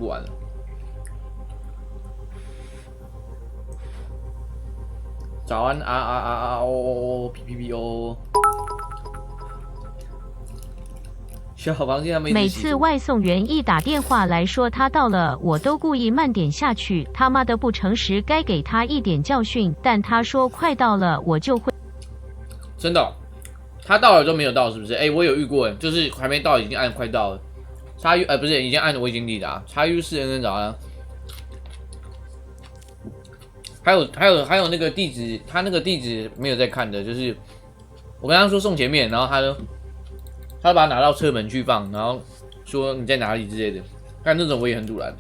不完了。早安RRRROOPPO。小房间他们每次外送员一打电话来说他到了，我都故意慢点下去，他妈的不诚实，该给他一点教训。但他说快到了，我就会。真的、哦，他到了就没有到，是不是？哎，我有遇过，就是还没到，已经按快到了。XU 不是，已经按我已经抵达。XU4N 早安。还有那个地址，他那个地址没有在看的，就是我跟他说送前面，然后他把它拿到车门去放，然后说你在哪里之类的，但那种我也很阻拦。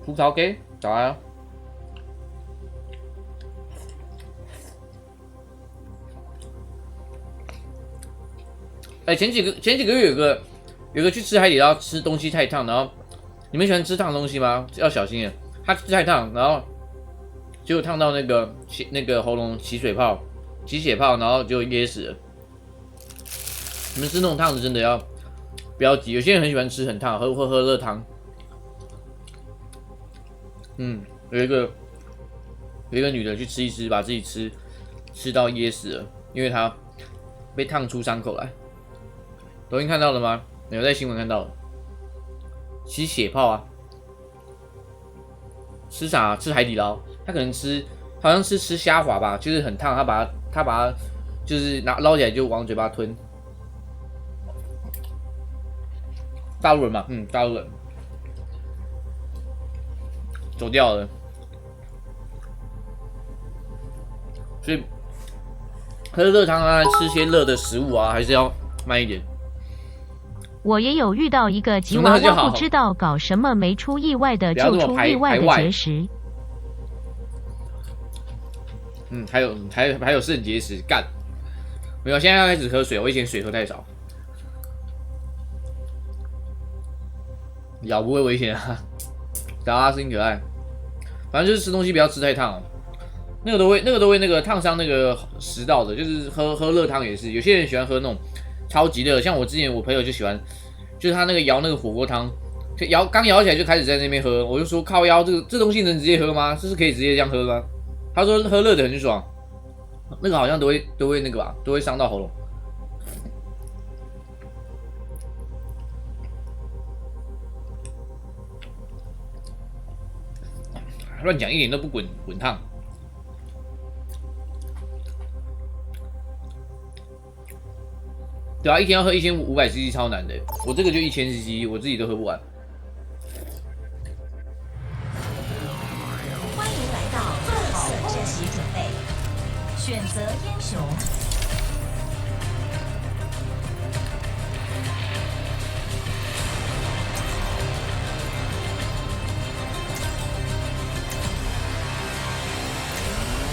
葡萄给早安。哎，前几个月有个去吃海底捞，吃东西太烫，然后你们喜欢吃烫的东西吗？要小心耶，他吃太烫，然后结果烫到那个喉咙起血泡，然后就噎死了。你们吃那种烫的真的要不要急？有些人很喜欢吃很烫，喝热汤。有一个女的去吃一吃，把自己吃到噎死了，因为她被烫出伤口来。抖音看到了吗？有在新闻看到了，起血泡啊！吃啥？吃海底捞？他可能好像是吃虾滑吧，就是很烫，他把它就是捞起来就往嘴巴吞。大陆人嘛，大陆人走掉了，所以喝热汤啊，吃些热的食物啊，还是要慢一点。我也有遇到一个吉娃娃不知道搞什么没出意外的就出意外的结石。还有肾结石，干！没有，现在要开始喝水，我以前水喝太少。咬不会危险啊，达拉声音可爱。反正就是吃东西不要吃太烫、哦，那个都会那个烫伤那个食道的，就是喝热汤也是，有些人喜欢喝那种超级热，像我之前我朋友就喜欢，就是他那个舀那个火锅汤，就刚舀起来就开始在那边喝，我就说靠腰这东西能直接喝吗？这是可以直接这样喝吗？他说喝热的很爽，那个好像都会那个吧，都会伤到喉咙。乱讲一点都不滚烫。对啊，一天要喝1500cc 超难的，我这个就1000cc，我自己都喝不完。欢迎来到做好攻击准备，选择英雄。